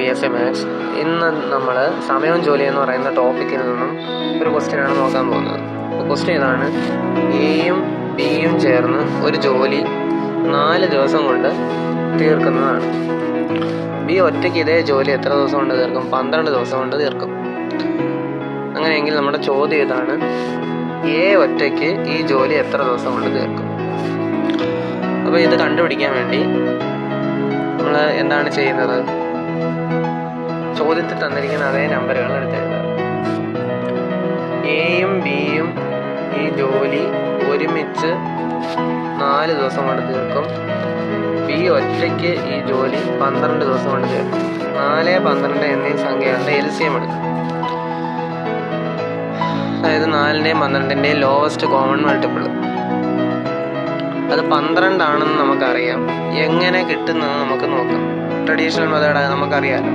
BSc maths. ഇന്ന് നമ്മൾ സമയവും ജോലി എന്ന് പറയുന്ന ടോപ്പിക്കിൽ നിന്നും ഒരു ക്വസ്റ്റ്യനാണ് നോക്കാൻ പോകുന്നത്. അപ്പോൾ ക്വസ്റ്റ്യൻ ഇതാണ്: എയും ബിയും ചേർന്ന് ഒരു ജോലി 4 ദിവസം കൊണ്ട് തീർക്കുന്നതാണ്. ബി ഒറ്റയ്ക്ക് ഇതേ ജോലി എത്ര ദിവസം കൊണ്ട് തീർക്കും? 12 ദിവസം കൊണ്ട് തീർക്കും. അങ്ങനെയെങ്കിൽ നമ്മുടെ ചോദ്യം ഇതാണ്: എ ഒറ്റയ്ക്ക് ഈ ജോലി എത്ര ദിവസം കൊണ്ട് തീർക്കും? അപ്പോൾ ഇത് കണ്ടുപിടിക്കാൻ വേണ്ടി നമ്മൾ എന്താണ് ചെയ്യുന്നത്? ചോദ്യത്തിൽ തന്നിരിക്കുന്ന അതേ നമ്പറുകൾ എടുത്തെഴുതുക. എയും ബിയും ഈ ജോലി ഒരുമിച്ച് 4 ദിവസം കൊണ്ട് തീർക്കും. ബി ഒറ്റയ്ക്ക് ഈ ജോലി 12 ദിവസം കൊണ്ട് തീർക്കും. 4, 12 എന്നീ സംഖ്യകളുടെ LCM എടുക്കും. അതായത് 4ന്റെയും 12ന്റെയും ലോവസ്റ്റ് കോമൺ മൾട്ടിപ്പിൾ അത് 12 ആണെന്ന് നമുക്കറിയാം. എങ്ങനെ കിട്ടുന്നത് നമുക്ക് നോക്കാം. ട്രഡീഷണൽ മെത്തേഡ് നമുക്കറിയാമല്ലോ.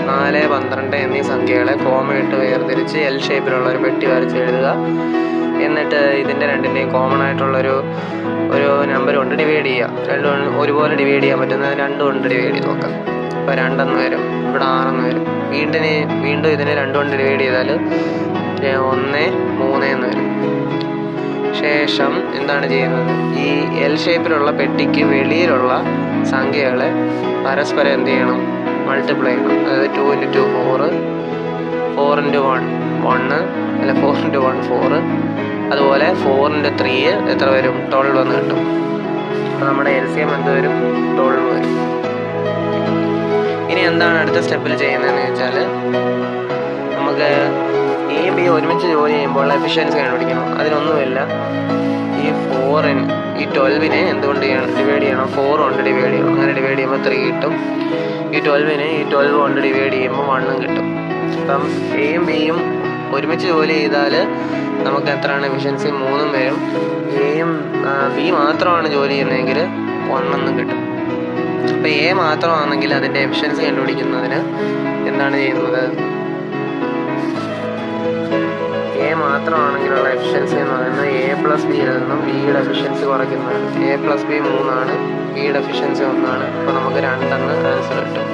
4, 12 എന്നീ സംഖ്യകളെ കോമ ഇട്ട് വേർതിരിച്ച് L ഷേപ്പിലുള്ള ഒരു പെട്ടി വരച്ച് എഴുതുക. എന്നിട്ട് ഇതിൻ്റെ രണ്ടിൻ്റെയും കോമൺ ആയിട്ടുള്ളൊരു നമ്പർ കൊണ്ട് ഡിവൈഡ് ചെയ്യുക. രണ്ടും ഒരുപോലെ ഡിവൈഡ് ചെയ്യാൻ പറ്റുന്നത് 2 കൊണ്ട് ഡിവൈഡ് ചെയ്ത് നോക്കാം. ഇപ്പോൾ 2 എന്ന് വരും, ഇവിടെ 6 എന്ന് വരും. വീണ്ടും ഇതിനെ 2 കൊണ്ട് ഡിവൈഡ് ചെയ്താൽ 1, 3 എന്ന് വരും. ശേഷം എന്താണ് ചെയ്യുന്നത്? ഈ L ഷേപ്പിലുള്ള പെട്ടിക്ക് വെളിയിലുള്ള സംഖ്യകളെ പരസ്പരം എന്ത് ചെയ്യണം? മൾട്ടിപ്ലൈ ചെയ്യണം. അതായത് 2 × 2 4, 4 × 1 1, അല്ല 4 × 1 4. അതുപോലെ 4 × 3 എത്ര വരും? 12 എന്ന് കിട്ടും. അപ്പോൾ നമ്മുടെ LCM എന്ത് വരും? 12 വരും. ഇനി എന്താണ് അടുത്ത സ്റ്റെപ്പിൽ ചെയ്യുന്നതെന്ന് വെച്ചാൽ, നമുക്ക് എ ബി ഒരുമിച്ച് ജോലി ചെയ്യുമ്പോൾ എഫിഷ്യൻസി കണ്ടുപിടിക്കണം. അതിനൊന്നുമില്ല. ഈ 12നെ എന്തുകൊണ്ട് ചെയ്യണം? ഡിവൈഡ് ചെയ്യണം. 4 കൊണ്ട് ഡിവൈഡ് ചെയ്യണം. അങ്ങനെ ഡിവൈഡ് ചെയ്യുമ്പോൾ 3 കിട്ടും. ഈ 12നെ ഈ 12 കൊണ്ട് ഡിവൈഡ് ചെയ്യുമ്പോൾ 1 കിട്ടും. അപ്പം എയും ബിയും ഒരുമിച്ച് ജോലി ചെയ്താൽ നമുക്ക് എത്രയാണ് എഫിഷ്യൻസി? 3 വരും. എയും ബി മാത്രമാണ് ജോലി ചെയ്യുന്നതെങ്കിൽ 1 കിട്ടും. അപ്പോൾ എ മാത്രമാണെങ്കിൽ അതിൻ്റെ എഫിഷ്യൻസി കണ്ടുപിടിക്കുന്നതിന് എന്താണ് ചെയ്യുന്നത്? എ മാത്രമാണെങ്കിലുള്ള എഫിഷ്യൻസി എന്ന് പറയുന്നത് A+B നിന്നും ബിയുടെ എഫിഷ്യൻസി കുറയ്ക്കുന്നതാണ്. A+B 3 ആണ്, ബിയുടെ എഫിഷ്യൻസി 1 ആണ്. അപ്പോൾ നമുക്ക് 2 ആൻസർ കിട്ടും.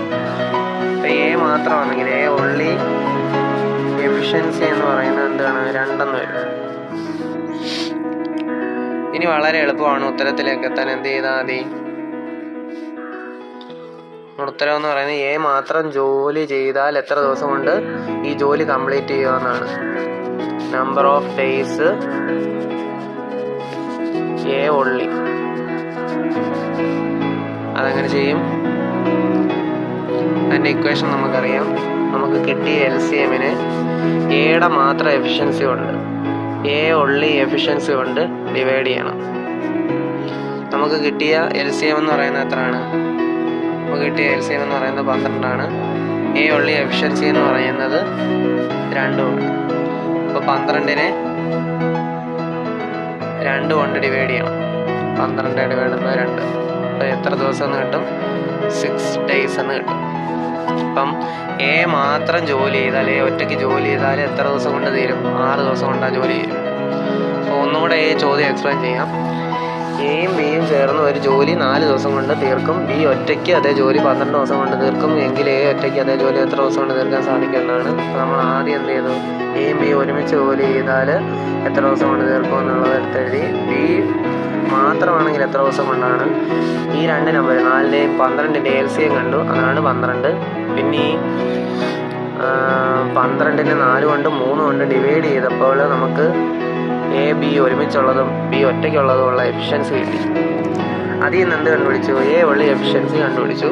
അപ്പോൾ എ മാത്രമാണെങ്കിൽ എ ഓൺലി എഫിഷ്യൻസി എന്ന് പറയുന്നത് എന്താണ്? 2 വരും. ഇനി വളരെ എളുപ്പമാണ് ഉത്തരത്തിലേക്ക് എത്താൻ. എന്ത് ചെയ്താൽ മതി? ഉത്തരം എന്ന് പറയുന്നത് എ മാത്രം ജോലി ചെയ്താൽ എത്ര ദിവസം കൊണ്ട് ഈ ജോലി കംപ്ലീറ്റ് ചെയ്യുക എന്നാണ്. Number of days A only. അതെങ്ങനെ ചെയ്യും? അതിൻ്റെ ഇക്വേഷൻ നമുക്കറിയാം. നമുക്ക് കിട്ടിയ LCMനെ എയുടെ മാത്രം എഫിഷ്യൻസി കൊണ്ട് എ ഓൺലി എഫിഷ്യൻസി കൊണ്ട് ഡിവൈഡ് ചെയ്യണം. നമുക്ക് കിട്ടിയ LCM എന്ന് പറയുന്നത് എത്രയാണ്? നമുക്ക് കിട്ടിയ LCM എന്ന് പറയുന്നത് 12 ആണ്. എ ഓൺലി എഫിഷ്യൻസി എന്ന് പറയുന്നത് 2 ആണ്. അപ്പോൾ 12നെ 2 കൊണ്ട് ഡിവൈഡ് ചെയ്യണം. 12 ഡിവൈഡ് ബൈ 2. അപ്പോൾ എത്ര ദിവസം എന്ന് കിട്ടും? 6 days എന്ന് കിട്ടും. അപ്പം എ മാത്രം ജോലി ചെയ്താൽ, എ ഒറ്റയ്ക്ക് ജോലി ചെയ്താൽ എത്ര ദിവസം കൊണ്ട് തീരും? 6 ദിവസം കൊണ്ടാണ് ജോലി തീരും. അപ്പോൾ ഒന്നുകൂടെ ഈ ചോദ്യം എക്സ്പ്ലെയിൻ ചെയ്യാം. എയും ബിയും ചേർന്ന് ഒരു ജോലി 4 ദിവസം കൊണ്ട് തീർക്കും. ബി ഒറ്റയ്ക്ക് അതേ ജോലി 12 ദിവസം കൊണ്ട് തീർക്കും. എങ്കിൽ എ ഒറ്റയ്ക്ക് അതേ ജോലി എത്ര ദിവസം കൊണ്ട് തീർക്കാൻ സാധിക്കുന്നതാണ്. അപ്പോൾ നമ്മൾ ആദ്യം എന്ത് ചെയ്തു? എയും ബിയും ഒരുമിച്ച് ജോലി ചെയ്താൽ എത്ര ദിവസം കൊണ്ട് തീർക്കും എന്നുള്ളത് എടുത്തെഴുതി. ബി മാത്രമാണെങ്കിൽ എത്ര ദിവസം കൊണ്ടാണ്? ഈ 2 നമ്പർ 4ന്റെയും 12ന്റെയും LCM കണ്ടു, അതാണ് 12. പിന്നെ ഈ 12നെ 4 കൊണ്ട് 3 കൊണ്ട് ഡിവൈഡ് ചെയ്തപ്പോൾ നമുക്ക് എ ബി ഒരുമിച്ചുള്ളതും ബി ഒറ്റയ്ക്കുള്ളതുമുള്ള എഫിഷ്യൻസി കിട്ടി. അതിൽ നിന്ന് എന്ത് കണ്ടുപിടിച്ചു? എ ഉള്ള എഫിഷ്യൻസി കണ്ടുപിടിച്ചു.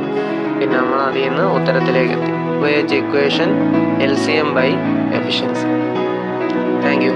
പിന്നെ നമ്മൾ അതിൽ നിന്ന് ഉത്തരത്തിലേക്ക് എത്തി. Wage equation LCM by efficiency. Thank U.